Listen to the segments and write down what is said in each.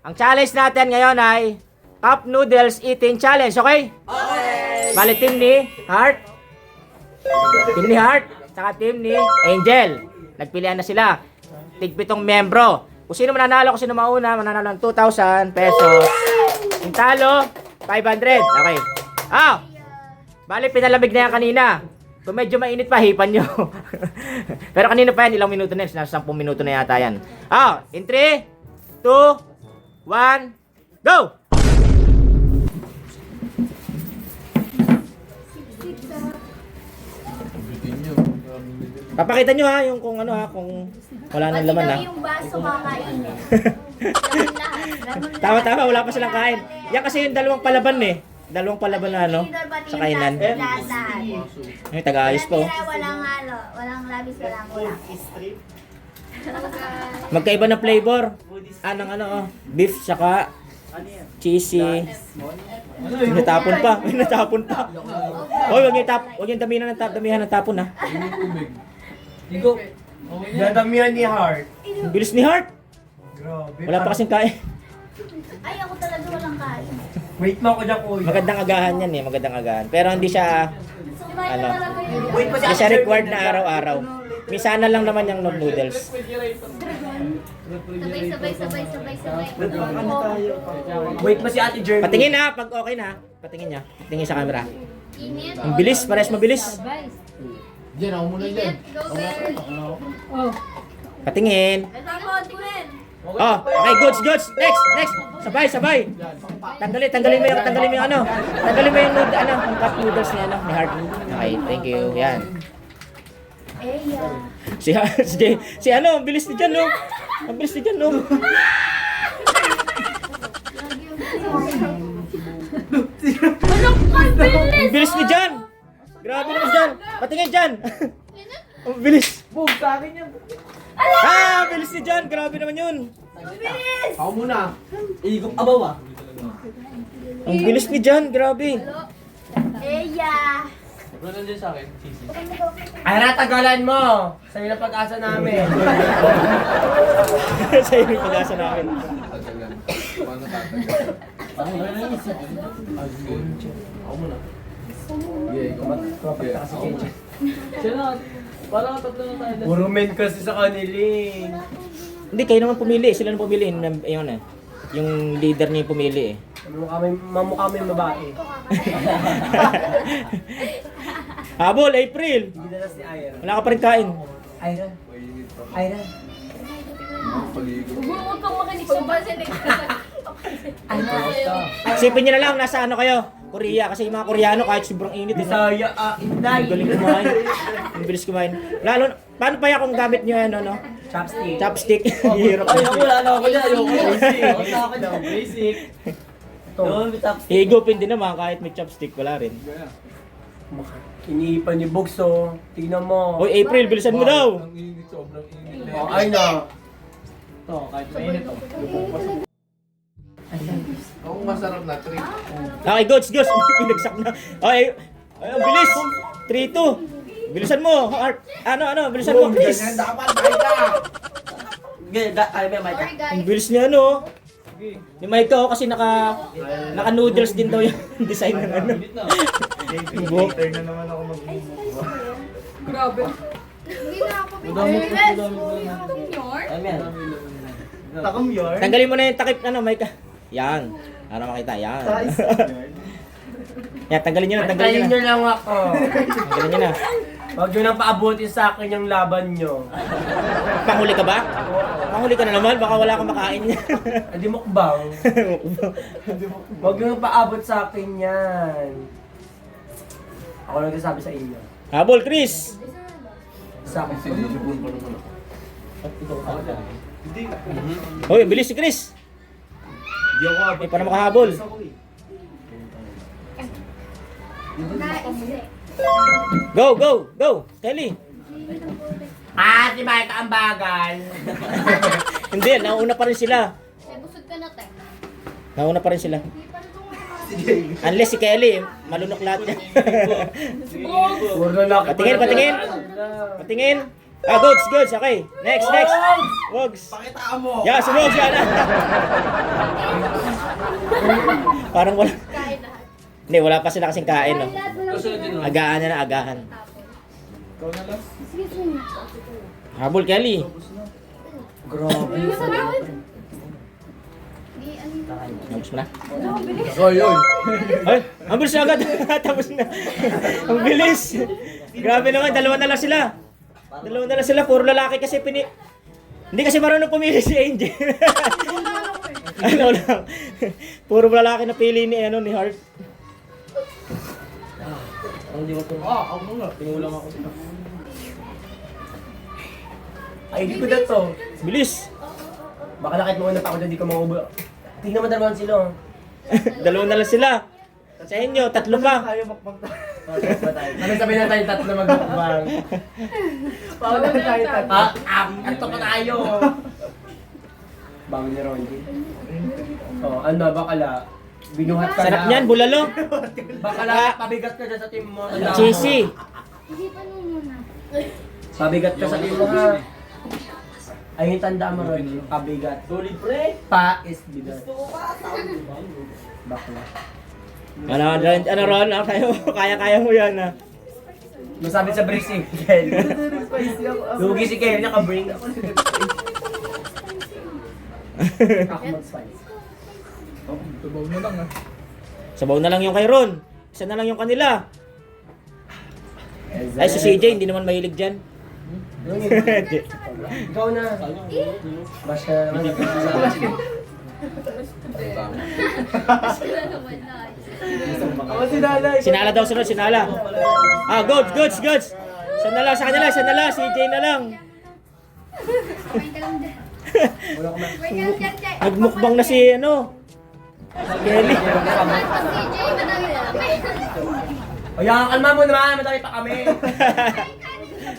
Ang challenge natin ngayon ay Cup Noodles Eating Challenge, okay? Okay! Bali, team ni Heart. Team ni Heart, saka team ni Angel. Nagpilian na sila. Tig-pitong membro. Kung sino mananalo, kung sino mauna, mananalo ng 2,000 pesos. Yung talo, 500. Okay. Bali, pinalamig na yan kanina. Kung medyo mainit pa, hipan nyo. Pero kanina pa yan, ilang minuto na yan. Nasa 10 minuto na yata yan. In 3, 2, 1, go! Papakita nyo ha, yung kung ano ha, kung wala nang laman ha. Yung baso kakain. Tama, wala pa silang kain. Yan kasi yung dalawang palaban eh. Dalawang palaban na ano, sa kainan. Ay, taga-ayos po. Walang halo, walang labis, walang ulam. Magkaiba na flavor. Beef saka cheesy. Natapon pa. Hoy, wag yung damihan ng tapon ha. Digo, dadamihan ni Heart. Ang bilis ni Heart. Grabe. Wala pa kasing kain. Ay, ako talaga walang kain. Wait mo ako dyan, kuya. Magandang agahan yan eh, magandang agahan. Pero hindi siya, Sumayin Ano? na talaga yun. Wait pa si hindi Ate siya Jeremy required na dyan. araw-araw. Minsan na lang naman yung noodles. Sabay. Wait pa si Ate Jeremy. Patingin ha, pag okay na. Patingin niya. Patingin sa camera. Init. Ang bilis, pares mabilis. Diyan, ako muna dyan. Go, girl. Patingin. Ito ako, tingin. Okay, goods. Next. Sabay. Tanggalin mo yung ano. Tanggalin mo yung yung cup noodles ni ni Heart. Okay, thank you. Yan. Si ang bilis ni Jan, no? Ang bilis ni Jan, no? Ang bilis ni Jan. Grabe naman Jan. Patingin Jan. Ang bilis. Boom, sa akin yan. Ang bilis ni Jan. Grabe naman yun. Ako muna. Igop abaw ah. Ang bilis ni Jan. Grabe. Ano nandiyan sa akin? Sisi. Ay, natagalan mo. Sa'yo na pag-asa namin. Sa'yo yung pag-asa namin. Tatagal. Paano tatagal? Ako muna. Yeah, ikaw. Siya na. Parang tatlo na tayo. Puro men kasi sa kanila eh. Hindi, kayo naman pumili. Sila na pumili. Yung leader niya yung pumili eh. Mamukha may babae. Habol, April. Hindi na si Ira. Wala ka pa rin kain. Ira. Huwag kang makinig sa base. Isipin niyo na lang, nasa ano kayo? Korea. Kasi yung mga Koreano kahit sobrang init. Bisaya, Inday. Ang galing kumain. Ang bilis kumain. Lalo, paano pa kung gamit niyo Chopstick. chopstick? Hirap. Wala na ako dyan. Basic. Higupin din naman kahit may chopstick. Wala rin. Iniipan ni Bugso. Tingnan mo. Hoy, April, bilisan mo daw. Ang init, sobrang init. Oh, ay na. Kahit mainit oh. Ang masarap na treat. Okay, goods. Pinagsak na. Okay. Ay, ang bilis. 3-2. Bilisan mo. Heart. Bilisan mo, Chris. Dapat tayo Ay, may mic. Ang bilis niya, Ni Mike kasi naka noodles din daw yung design ng ano. Later na naman ako magbubuwa. Hindi na ako pinag-rest. Amen. Takam yard? Tanggalin mo na yung takip Mike. Yan. Para makita. Yan. Yan, tanggalin niyo na. Antayin nyo lang ako. Tanggalin niyo na. Huwag nyo nang paabutin sa akin yung laban nyo. Panghuli ka ba? Panghuli ka na naman. Baka wala kang makain niya. Hindi mukbang. Huwag nyo nang paabot sa akin yan. Ako lang nagsasabi sa inyo. Habol, Chris. Sa akin. Sinusubun pa naman ako. Hoy, bilis si Chris. Hindi ako abot. Para makahabol. Go. Kelly. Si Mike ang bagal. Hindi, nauna pa rin sila. Busog ka na, te. Nauna pa rin sila. Unless si Kelly, malunok lahat niya. Puro lalaki. Patingin. Goods. Okay. Next. Wogs. Pakitaan mo! Yeah, si Wogs yan. Parang wala. Kain lahat. Hindi, wala pa sila kasing kain, no? Lahat walang Kasunod din, no? Agahan na, agahan. Ikaw na lang. Sige, sige. Habol, Kelly. Grabe. Di, ano? Tapos mo na. Oy, oy. Ay, ang bilis na agad. Tapos na. Ang bilis. Grabe naman, dalawa na lang sila. Dalawa na lang sila, puro lalaki kasi Hindi kasi marunong pumili si Angel. Ano lang. Puro lalaki na pili ni Heart. Hindi mo ito. Ako muna. Tingulang ako. Ay, hindi ko na to. Bilis. Baka nakit mo na pa ako dyan, di ko maubo. Tingnan mo naman sila. oh. Dalawa na lang sila. Sa inyo, tatlo pa. Tayo makpang tayo. Ano sabihin na tayo tatlo mag-mukbang? Paula tayo tatlo. Ito pa tayo. Bangon ni Ronji. Oh, ano, bakala. Binuhat ka Sarap na. niyan, bulalo. Bakala, pabigat ka dyan sa team mo. Cheesy. Isipan mo muna. Pabigat ka sa team mo ha. Ay, yung tanda mo Ronji. Pabigat. Solid pre. Pa is bigat. Bakla. Ano Ron? Kaya mo yan, ah. Masabi sa break si Kel. Spicy ako. Lugi si Kel, naka-bring. Ako mag-spice. Oh, tubaw mo lang ah. Sabaw na lang yung kay Ron. Isa na lang yung kanila. Ay, si CJ, hindi naman mahilig dyan. Ikaw na. Basta Sila naman na. Ako si Nanay. Sinala daw sunod, sinala. Ah, goods. Isa na lang sa kanila, isa na lang. CJ na lang. Kumain ka lang dyan. wala ko man. Kumain ka lang dyan, Jay. Nagmukbang na si, Kelly. Pag CJ, madami na. O yan, kalma mo naman, madami pa kami.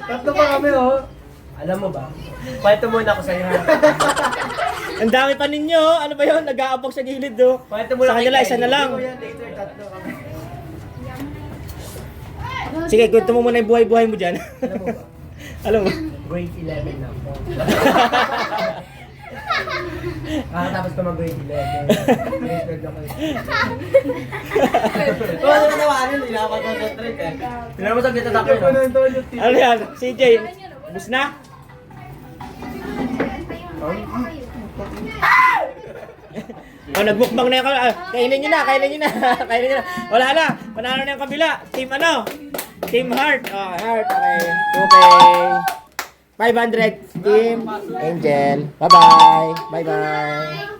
Tatlo pa kami oh. Alam mo ba? Kwento muna ako sa'yo. Ang dami pa ninyo. Ano ba yun? Nag-aabok sa gilid, do. Kwento muna Sa kanila, isa na lang. Ikaw yan later, tatlo kami. Sige, kwento mo muna yung buhay-buhay mo dyan. Alam mo ba? Alam mo? Grade 11 na ako. Kakatapos ko mag-grade 11. Grade 12 ako. Kung ano natawanan, hindi na ako concentrate eh. Tignan mo saglit na Ikaw pa na ito yung Ano yan? CJ, bus na? Oh, nagmukbang na yung kabila. Kainin nyo na. Kainin nyo na. Wala na. Panalo na yung kabila. Team ano? Team Heart. Oh, Heart. Okay. 2K. 500. Team Angel. Bye-bye. Bye-bye.